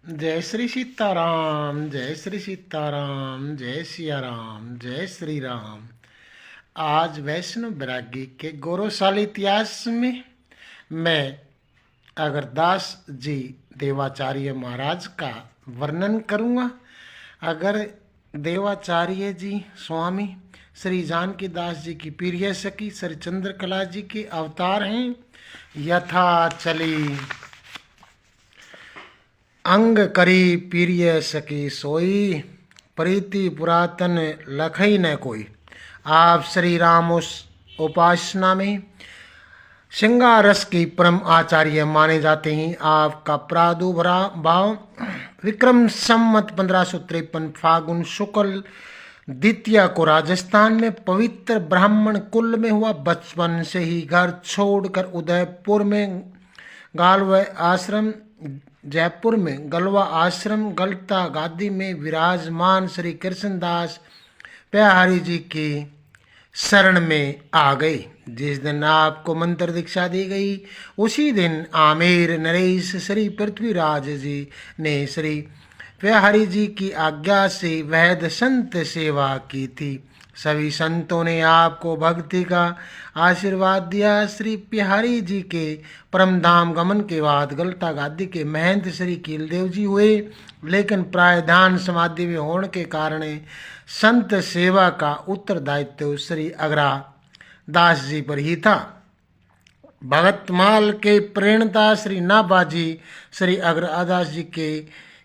जय श्री सीताराम, जय श्री सीताराम, जय सिया राम, जय श्री राम। आज वैष्णव बैरागी के गौरवशाली इतिहास में मैं अगरदास जी देवाचार्य महाराज का वर्णन करूँगा। अगर देवाचार्य जी स्वामी श्री जानकी दास जी की प्रिय सखी श्री चंद्रकला जी के अवतार हैं। यथा चली अंग करी प्रिय सकी सोई, प्रीति पुरातन लखई न कोई। आप श्री राम उस उपासना में श्रृंगार रस की परम आचार्य माने जाते हैं। आपका प्रादुर्भाव विक्रम संवत 1553 फागुन शुक्ल द्वितीया को राजस्थान में पवित्र ब्राह्मण कुल में हुआ। बचपन से ही घर छोड़कर उदयपुर में गालवा आश्रम, जयपुर में गलवा आश्रम गलता गादी में विराजमान श्री कृष्णदास प्यारी जी की शरण में आ गए। जिस दिन आपको मंत्र दीक्षा दी गई उसी दिन आमेर नरेश श्री पृथ्वीराज जी ने श्री प्यारी जी की आज्ञा से वैद संत सेवा की थी। सभी संतों ने आपको भक्ति का आशीर्वाद दिया। श्री प्यारी जी के परम धाम गमन के बाद गलता गादी के महंत श्री कीलदेव जी हुए, लेकिन प्रायधान समाधि में होने के कारण संत सेवा का उत्तरदायित्व श्री अगरा दास जी पर ही था। भगतमाल के प्रेरणता श्री नाबाजी श्री अग्रदास जी के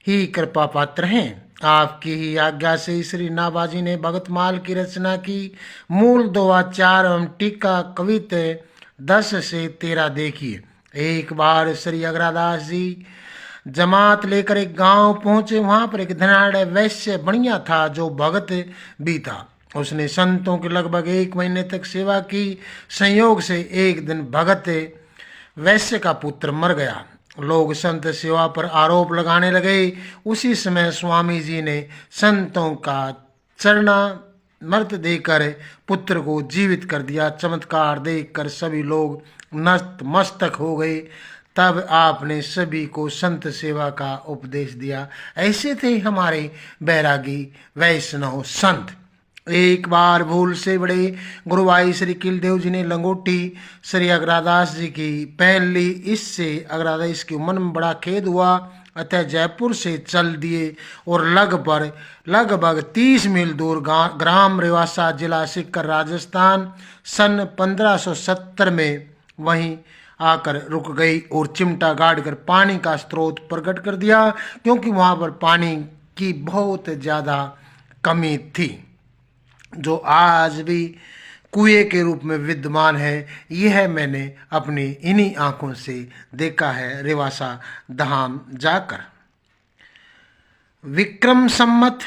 ही कृपा पात्र हैं। आपकी ही आज्ञा से श्री नाबाजी ने भगतमाल की रचना की। मूल दोहा 4 एवं टीका कवित 10 से 13 देखिए। एक बार श्री अग्रदास जी जमात लेकर एक गांव पहुंचे। वहां पर एक धनाढ़ वैश्य बढ़िया था जो भगत भी था। उसने संतों के लगभग 1 महीने तक सेवा की। संयोग से एक दिन भगत वैश्य का पुत्र मर गया। लोग संत सेवा पर आरोप लगाने लगे। उसी समय स्वामी जी ने संतों का चरणामृत देकर पुत्र को जीवित कर दिया। चमत्कार देखकर सभी लोग नतमस्तक हो गए। तब आपने सभी को संत सेवा का उपदेश दिया। ऐसे थे हमारे बैरागी वैष्णव संत। एक बार भूल से बड़े गुरुभाई श्री कीलदेव जी ने लंगोटी श्री अग्रदास जी की पहन ली। इससे अग्रदास के मन में बड़ा खेद हुआ। अतः जयपुर से चल दिए और लगभग 30 मील दूर ग्राम रेवासा जिला सिक्कर राजस्थान सन 1570 में वहीं आकर रुक गई और चिमटा गाड़ कर पानी का स्रोत प्रकट कर दिया, क्योंकि वहां पर पानी की बहुत ज़्यादा कमी थी, जो आज भी कुएं के रूप में विद्यमान है। यह मैंने अपनी इन्हीं आंखों से देखा है रेवासा धाम जाकर। विक्रम संवत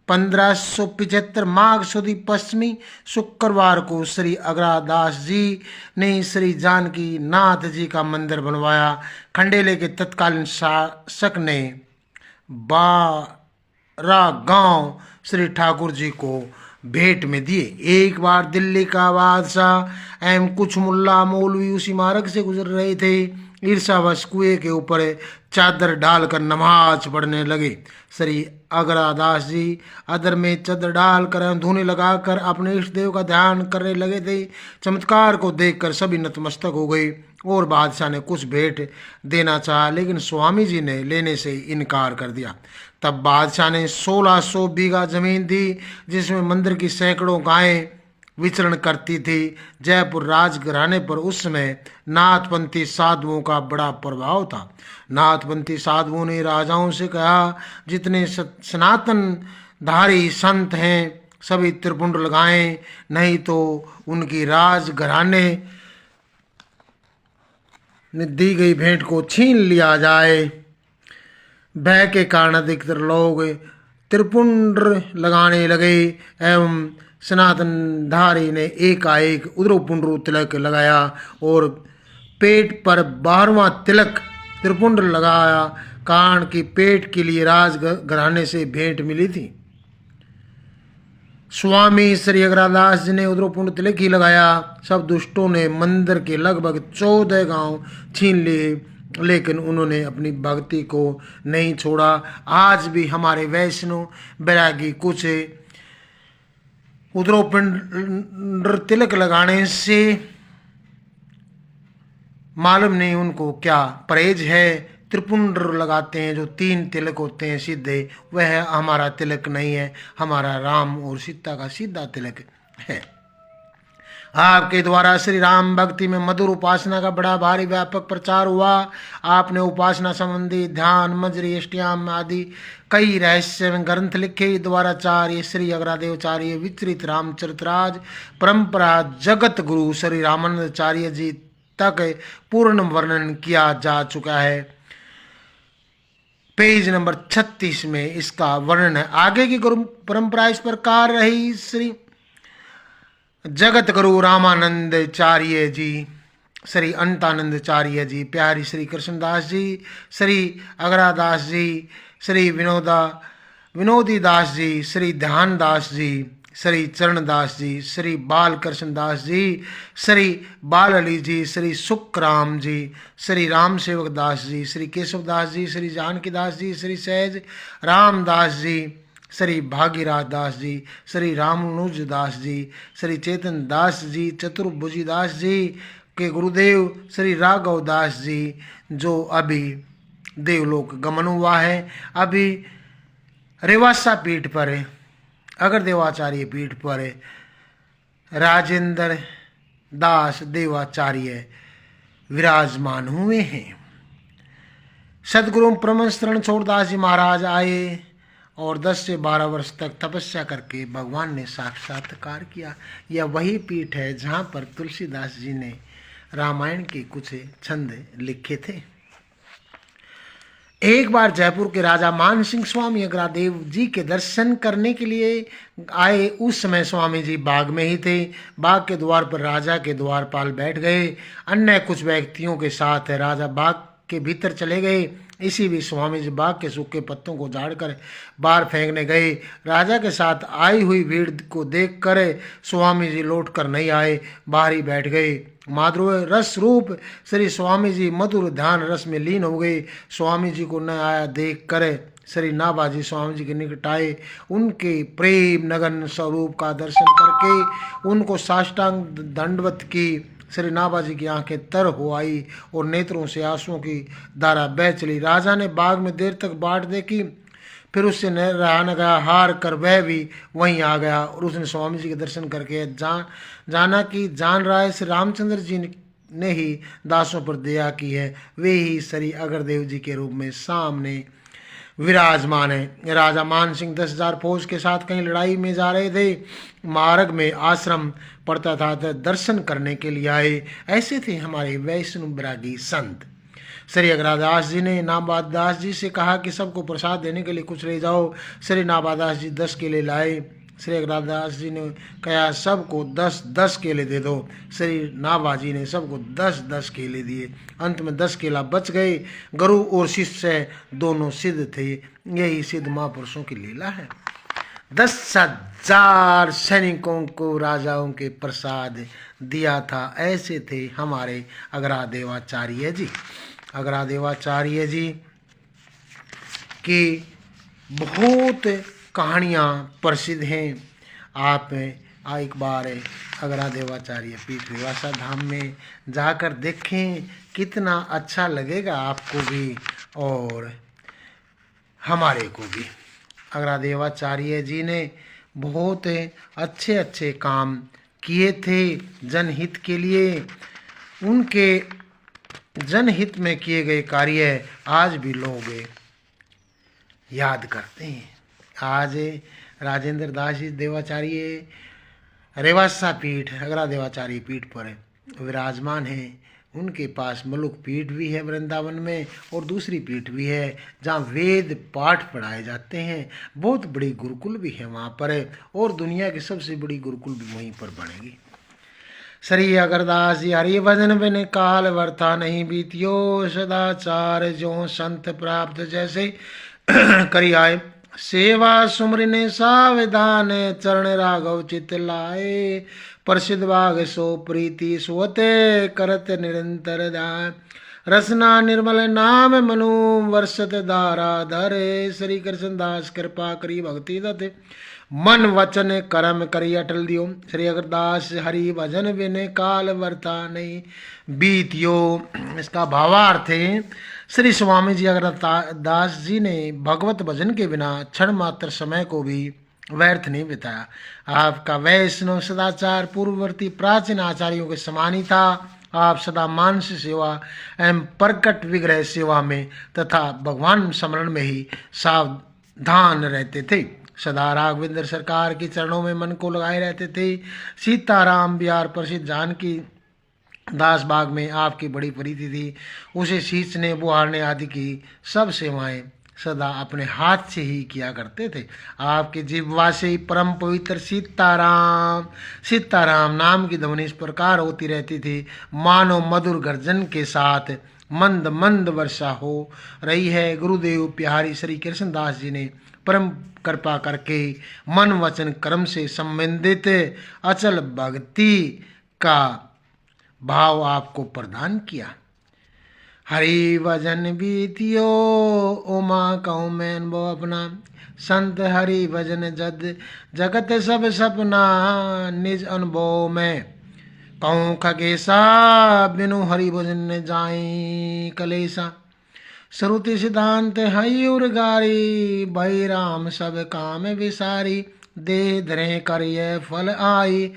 1575 माघ सुदी पश्चिमी शुक्रवार को श्री अग्रदास जी ने श्री जानकी नाथ जी का मंदिर बनवाया। खंडेले के तत्कालीन शासक ने 12 गांव श्री ठाकुर जी को भेंट में दिए। एक बार दिल्ली का बादशाह एवं कुछ मुल्ला मौलवी उसी मार्ग से गुजर रहे थे। ईर्षावश कुएं के ऊपर चादर डालकर नमाज पढ़ने लगे। श्री अग्रदास जी अदर में चादर डालकर धूने लगाकर अपने इष्ट देव का ध्यान करने लगे थे। चमत्कार को देखकर सभी नतमस्तक हो गए और बादशाह ने कुछ भेंट देना चाहा, लेकिन स्वामी जी ने लेने से इनकार कर दिया। तब बादशाह ने 1600 बीघा जमीन दी, जिसमें मंदिर की सैकड़ों गायें विचरण करती थी। जयपुर राजघराने पर उस समय नाथपंथी साधुओं का बड़ा प्रभाव था। नाथपंथी साधुओं ने राजाओं से कहा, जितने सनातन धारी संत हैं सभी त्रिपुंड लगाएं, नहीं तो उनकी राजघराने में दी गई भेंट को छीन लिया जाए। भय के कारण अधिकतर लोग त्रिपुंड लगाने लगे एवं सनातनधारी ने एकाएक उद्रपुंड्र तिलक लगाया और पेट पर 12वां तिलक त्रिपुंड लगाया, कारण कि पेट के लिए राजघराने से भेंट मिली थी। स्वामी श्री अग्रदास जी ने उद्रपुंड तिलक ही लगाया। सब दुष्टों ने मंदिर के लगभग 14 गांव छीन लिए लेकिन उन्होंने अपनी भक्ति को नहीं छोड़ा। आज भी हमारे वैष्णव बैरागी कुछ उद्रोपिंड तिलक लगाने से मालूम नहीं उनको क्या परहेज है। त्रिपुंड लगाते हैं जो 3 तिलक होते हैं सीधे, वह हमारा तिलक नहीं है, हमारा राम और सीता का सीधा तिलक है। आपके द्वारा श्री राम भक्ति में मधुर उपासना का बड़ा भारी व्यापक प्रचार हुआ। आपने उपासना संबंधी ध्यान मंजरी अष्टयाम आदि कई रहस्य ग्रंथ लिखे। द्वाराचार्य श्री अग्रादेवाचार्य विचरित रामचरितराज परंपरा जगत गुरु श्री रामानंदाचार्य जी तक पूर्ण वर्णन किया जा चुका है। पेज नंबर 36 में इसका वर्णन है। आगे की गुरु परंपरा इस प्रकार रही। श्री जगत गुरु रामानंदाचार्य जी, श्री अनंतानंदाचार्य जी, प्यारी श्री कृष्णदास जी, श्री अग्रादास जी, श्री विनोदी दास जी, श्री ध्यानदास जी, श्री चरणदास जी, श्री बाल कृष्णदास जी, श्री बाल अली जी, श्री सुखराम जी, श्री राम सेवक दास जी, श्री केशवदास जी, श्री जानकीदास जी, श्री सहज रामदास जी, श्री भागीराज दास जी, श्री रामानुज दास जी, श्री चेतन दास जी, चतुर्भुजी दास जी के गुरुदेव श्री राघव दास जी, जो अभी देवलोक गमन हुआ है। अभी रेवासा पीठ पर, अगर देवाचार्य पीठ पर राजेंद्र दास देवाचार्य विराजमान हुए हैं। सदगुरु परमहंस छोड़दास जी महाराज आए और 10 से 12 वर्ष तक तपस्या करके भगवान ने साक्षात्कार किया। यह वही पीठ है जहाँ पर तुलसीदास जी ने रामायण के कुछ छंद लिखे थे। एक बार जयपुर के राजा मान सिंह स्वामी अग्रादेव जी के दर्शन करने के लिए आए। उस समय स्वामी जी बाग में ही थे। बाग के द्वार पर राजा के द्वारपाल बैठ गए। अन्य कुछ व्यक्तियों के साथ राजा बाग के भीतर चले गए। इसी बीच स्वामी जी बाग के सूखे पत्तों को झाड़कर बाहर फेंकने गए। राजा के साथ आई हुई भीड़ को देखकर स्वामी जी लौटकर नहीं आए, बाहर ही बैठ गए। माधुर्य रस रूप श्री स्वामी जी मधुर ध्यान रस में लीन हो गए। स्वामी जी को न आया देख कर श्री नाभाजी स्वामी जी के निकट आए। उनके प्रेम नगन स्वरूप का दर्शन करके उनको साष्टांग दंडवत की। श्री नाभाजी की आंखें तर हो आई और नेत्रों से आंसुओं की धारा बह चली। राजा ने बाग में देर तक बाट देखी, फिर उससे न रहा न गया। हार कर वह भी वहीं आ गया और उसने स्वामी जी के दर्शन करके जाना कि जान रहा है श्री रामचंद्र जी ने ही दासों पर दया की है, वे ही श्री अग्रदेव जी के रूप में सामने विराजमान है। राजा मान सिंह 10,000 फौज के साथ कहीं लड़ाई में जा रहे थे। मार्ग में आश्रम पड़ता था तो दर्शन करने के लिए आए। ऐसे थे हमारे वैष्णव बैरागी संत। श्री अग्रदास जी ने नाभादास जी से कहा कि सबको प्रसाद देने के लिए कुछ ले जाओ। श्री नाभादास जी 10 केले लाए। श्री अग्रदास जी ने कहा सबको 10-10 केले दे दो। श्री नाभाजी ने सबको 10-10 केले दिए। अंत में 10 केला बच गए। गुरु और शिष्य दोनों सिद्ध थे। यही सिद्ध महापुरुषों की लीला है। 10,000 सैनिकों को राजाओं के प्रसाद दिया था। ऐसे थे हमारे अग्रादेवाचार्य जी। अग्रादेवाचार्य जी की बहुत कहानियाँ प्रसिद्ध हैं। आप एक बार अग्रादेवाचार्य पीठ रेवासा धाम में जाकर देखें, कितना अच्छा लगेगा आपको भी और हमारे को भी। अग्रादेवाचार्य जी ने बहुत अच्छे अच्छे काम किए थे जनहित के लिए। उनके जनहित में किए गए कार्य आज भी लोग याद करते हैं। आज राजेंद्र दास जी देवाचार्य रेवासा पीठ अग्रादेवाचार्य पीठ पर विराजमान हैं। उनके पास मलुक पीठ भी है वृंदावन में और दूसरी पीठ भी है जहाँ वेद पाठ पढ़ाए जाते हैं। बहुत बड़ी गुरुकुल भी है वहाँ पर और दुनिया की सबसे बड़ी गुरुकुल भी वहीं पर बनेगी। श्री अगरदास जी हरि भजन बिन काल वर्ता नहीं बीतियो, सदाचार जो संत प्राप्त जैसे करी आए। सेवा सुमरिने साविधान चरण राघव चित लाए। प्रसिद्ध बाग सो प्रीति सोते करत निरंतर दान। रसना निर्मल नाम मनु वर्षत धारा धरे। श्री कृष्णदास कृपा करी भक्ति दत्त मन वचन कर्म करी अटल दियो। श्री अगरदास हरि भजन बिन काल वर्ता नहीं बीतियो। इसका भावार्थ है श्री स्वामी जी अगरदास जी ने भगवत भजन के बिना क्षण मात्र समय को भी व्यर्थ नहीं बिताया। आपका वैष्णव सदाचार पूर्ववर्ती प्राचीन आचार्यों के समान ही था। आप सदा मानस सेवा एवं प्रकट विग्रह सेवा में तथा भगवान स्मरण में ही सावधान रहते थे। सदा राघवेंद्र सरकार के चरणों में मन को लगाए रहते थे। सीताराम बिहार प्रसिद्ध जानकी दास बाग में आपकी बड़ी प्रीति थी। उसे सींचने बुहारने आदि की सब सेवाएं सदा अपने हाथ से ही किया करते थे। आपकी जिह्वा से ही परम पवित्र सीताराम सीताराम नाम की ध्वनि इस प्रकार होती रहती थी मानो मधुर गर्जन के साथ मंद मंद वर्षा हो रही है। गुरुदेव प्यारी श्री कृष्णदास जी ने परम कृपा करके मन वचन कर्म से संबंधित अचल भक्ति का भाव आपको प्रदान किया। हरि भजन बीतियो उमा कहूँ मैं वो अपना संत हरि भजन जद जगत सब सपना निज अनुभव में कहूँ खगेशा बिनु हरि भजन जाई कलेसा। श्रुति सिद्धांत हई उर्गारी भई राम सब काम विसारी दे धरे करिय फल आई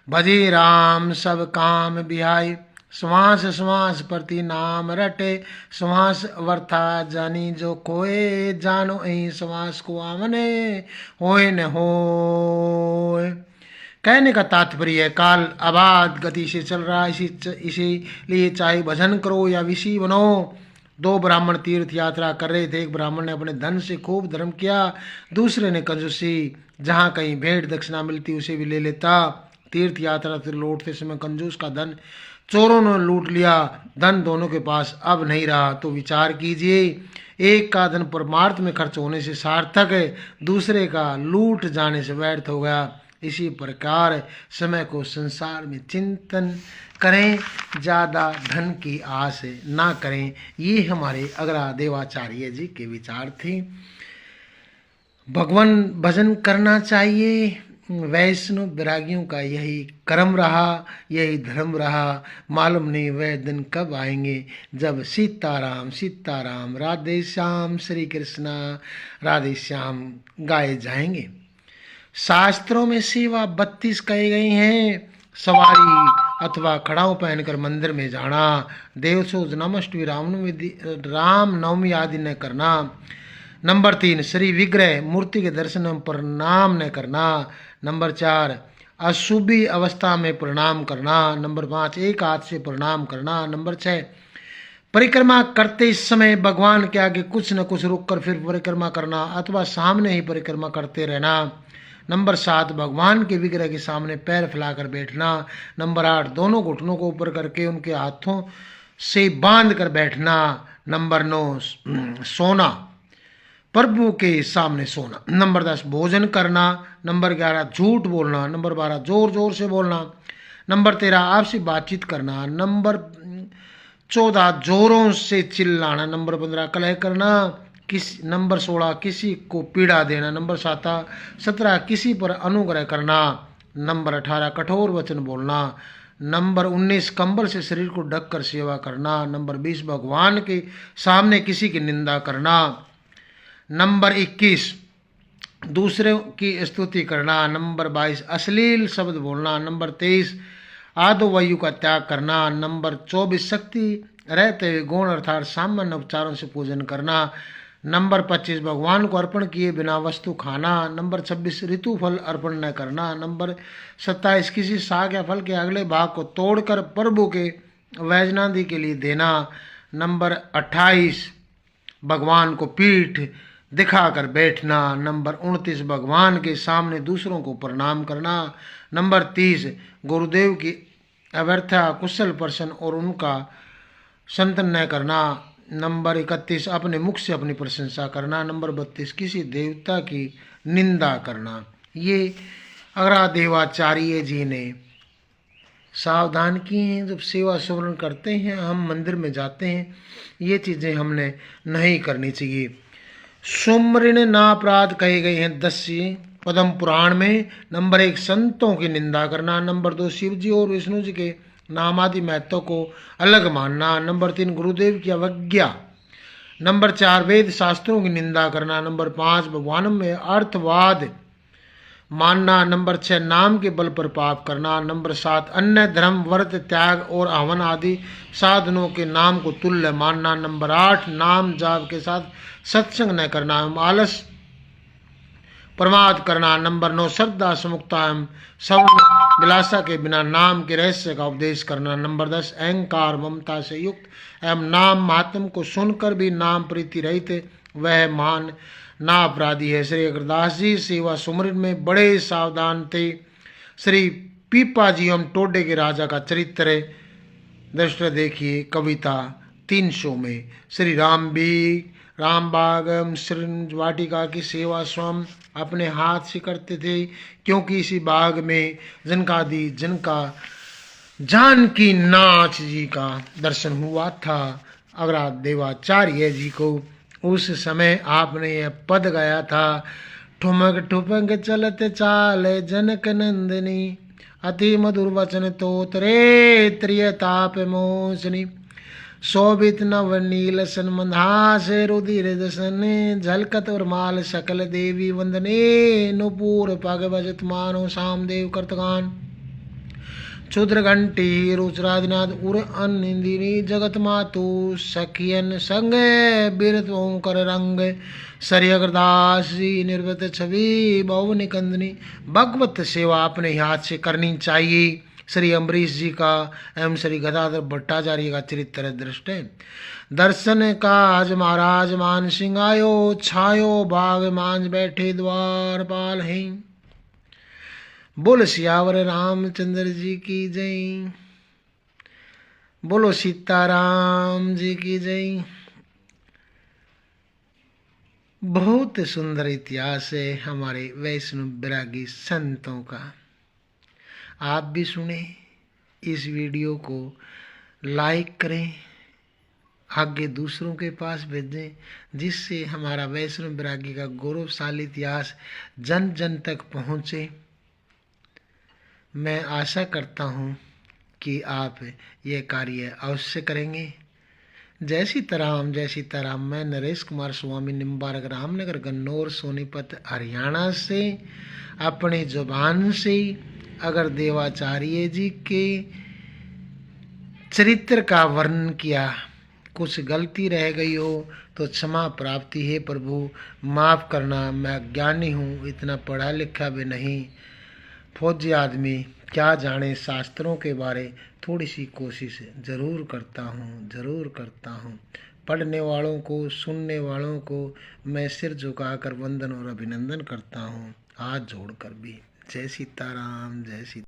भजी राम सब काम बिहाई। श्वास श्वास प्रति नाम रटे श्वास वर्था जानी जो कोए जानो ऐ श्वास को आमने होए न होए। कहने का तात्पर्य है काल आबाद गति से चल रहा है इसीलिए चाहे भजन करो या विषय बनो। दो ब्राह्मण तीर्थ यात्रा कर रहे थे। एक ब्राह्मण ने अपने धन से खूब धर्म किया, दूसरे ने कंजूसी जहाँ कहीं भेंट दक्षिणा मिलती उसे भी ले लेता। तीर्थ यात्रा से लौटते समय कंजूस का धन चोरों ने लूट लिया। धन दोनों के पास अब नहीं रहा तो विचार कीजिए, एक का धन परमार्थ में खर्च होने से सार्थक है, दूसरे का लूट जाने से व्यर्थ हो गया। इसी प्रकार समय को संसार में चिंतन करें, ज़्यादा धन की आस ना करें। ये हमारे अग्रा देवाचार्य जी के विचार थे। भगवान भजन करना चाहिए। वैष्णव विरागियों का यही कर्म रहा, यही धर्म रहा। मालूम नहीं वह दिन कब आएंगे जब सीताराम सीताराम राधे श्याम श्री कृष्णा राधे श्याम गाए जाएंगे। शास्त्रों में सेवा 32 कही गई हैं। सवारी अथवा खड़ाऊ पहनकर मंदिर में जाना, देवसो जन्माष्टमी राम नवमी आदि न करना। नंबर 3 श्री विग्रह मूर्ति के दर्शन में प्रणाम न करना। नंबर 4 अशुभी अवस्था में प्रणाम करना। नंबर 5 एक हाथ से प्रणाम करना। नंबर 6 परिक्रमा करते समय भगवान के आगे कुछ न कुछ रुक कर फिर परिक्रमा करना अथवा सामने ही परिक्रमा करते रहना। नंबर 7 भगवान के विग्रह के सामने पैर फैलाकर बैठना। नंबर 8 दोनों घुटनों को ऊपर करके उनके हाथों से बांध कर बैठना। नंबर 9 सोना, प्रभु के सामने सोना। नंबर 10 भोजन करना। नंबर 11 झूठ बोलना। नंबर 12 जोर जोर से बोलना। नंबर 13 आपसे बातचीत करना। नंबर 14 जोरों से चिल्लाना। नंबर 15 कलह करना। नंबर 16 किसी को पीड़ा देना। नंबर 17 किसी पर अनुग्रह करना। नंबर 18 कठोर वचन बोलना। नंबर 19 कंबल से शरीर को ढककर सेवा करना। नंबर 20 भगवान के सामने किसी की निंदा करना। नंबर 21 दूसरे की स्तुति करना। नंबर 22 अश्लील शब्द बोलना। नंबर 23 आदो वायु का त्याग करना। नंबर 24 शक्ति रहते हुए गौण अर्थात सामान्य उपचारों से पूजन करना। नंबर 25 भगवान को अर्पण किए बिना वस्तु खाना। नंबर 26 ऋतु फल अर्पण न करना। नंबर 27 किसी शाक या फल के अगले भाग को तोड़कर प्रभु के वैजनादि के लिए देना। नंबर 28 भगवान को पीठ दिखाकर बैठना। नंबर 29 भगवान के सामने दूसरों को प्रणाम करना। नंबर 30 गुरुदेव की अव्यर्था कुशल प्रश्न और उनका संतन न करना। नंबर 31 अपने मुख से अपनी प्रशंसा करना। नंबर 32 किसी देवता की निंदा करना। ये अग्रा देवाचार्य जी ने सावधान किए हैं। जब सेवा सुमरन करते हैं, हम मंदिर में जाते हैं, ये चीज़ें हमने नहीं करनी चाहिए। सुमरण ना अपराध कहे गए हैं 10 पद्म पुराण में। नंबर 1 संतों की निंदा करना। नंबर 2 शिव जी और विष्णु जी के नामादि महत्व को अलग मानना। नंबर 3 गुरुदेव की अवज्ञा। नंबर 4 वेद शास्त्रों की निंदा करना। नंबर 5 भगवान में अर्थवाद मानना। नंबर 6 नाम के बल पर पाप करना। नंबर 7 अन्य धर्म व्रत त्याग और हवन आदि साधनों के नाम को तुल्य मानना। नंबर 8 नाम जाप के साथ सत्संग न करना एवं आलस प्रमाद करना। नंबर 9 श्रद्धा समुक्ता एवं सवर्ण विलासा के बिना नाम के रहस्य का उपदेश करना। नंबर 10 अहंकार ममता से युक्त एवं नाम महात्म को सुनकर भी नाम प्रीति रहित वह मान ना अपराधी है। श्री अग्रदास जी सेवा सुमरन में बड़े सावधान थे। श्री पीपा जी एवं टोडे के राजा का चरित्र दृष्टि देखिए कविता 300 में। श्री रामबाग श्री वाटिका की सेवा स्वयं अपने हाथ से करते थे, क्योंकि इसी बाग में जिनका जानकी नाथ जी का दर्शन हुआ था। अग्रहार देवाचार्य जी को उस समय आपने यह पद गाया था, ठुमक ठुमक चलत चाल जनक नंदिनी, अति मधुर वचन तोतरे त्रियताप मोचनी, शोभित नव नील सन मंदास रुधिर दसन, झलकत और माल सकल देवी वंदने, नुपुर पग भजत मानो सामदेव कर्तगान, क्षुद्र घंटी रुचरादिनाथ उर अनिंदिनी, जगत मातु सखियन संग बिरत ओंकर रंग, श्री अग्रदास जी निर्वत छवि बहु निकंदनी। भगवत सेवा अपने हाथ से करनी चाहिए। श्री अम्बरीश जी का एवं श्री गदाधर भट्टाचार्य का चरित्र दृष्ट है। दर्शन काज महाराज मान सिंह आयो, छायो बाग मांझ बैठे द्वारपाल हैं। बोलो सियावर रामचंद्र जी की जय, बोलो सीताराम जी की जय। बहुत सुंदर इतिहास है हमारे वैष्णव विरागी संतों का। आप भी सुने, इस वीडियो को लाइक करें, आगे दूसरों के पास भेजें, जिससे हमारा वैष्णव विरागी का गौरवशाली इतिहास जन जन तक पहुँचे। मैं आशा करता हूँ कि आप ये कार्य अवश्य करेंगे। जय सीताराम, जय सीताराम। मैं नरेश कुमार स्वामी निम्बारक रामनगर गन्नौर सोनीपत हरियाणा से अपनी जुबान से अगर देवाचार्य जी के चरित्र का वर्णन किया, कुछ गलती रह गई हो तो क्षमा प्राप्ति है प्रभु, माफ़ करना। मैं अज्ञानी हूँ, इतना पढ़ा लिखा भी नहीं, फौजी आदमी, क्या जाने शास्त्रों के बारे। थोड़ी सी कोशिश ज़रूर करता हूँ। पढ़ने वालों को, सुनने वालों को मैं सिर झुकाकर वंदन और अभिनंदन करता हूँ, हाथ जोड़कर भी। जय सीताराम, जय सीता।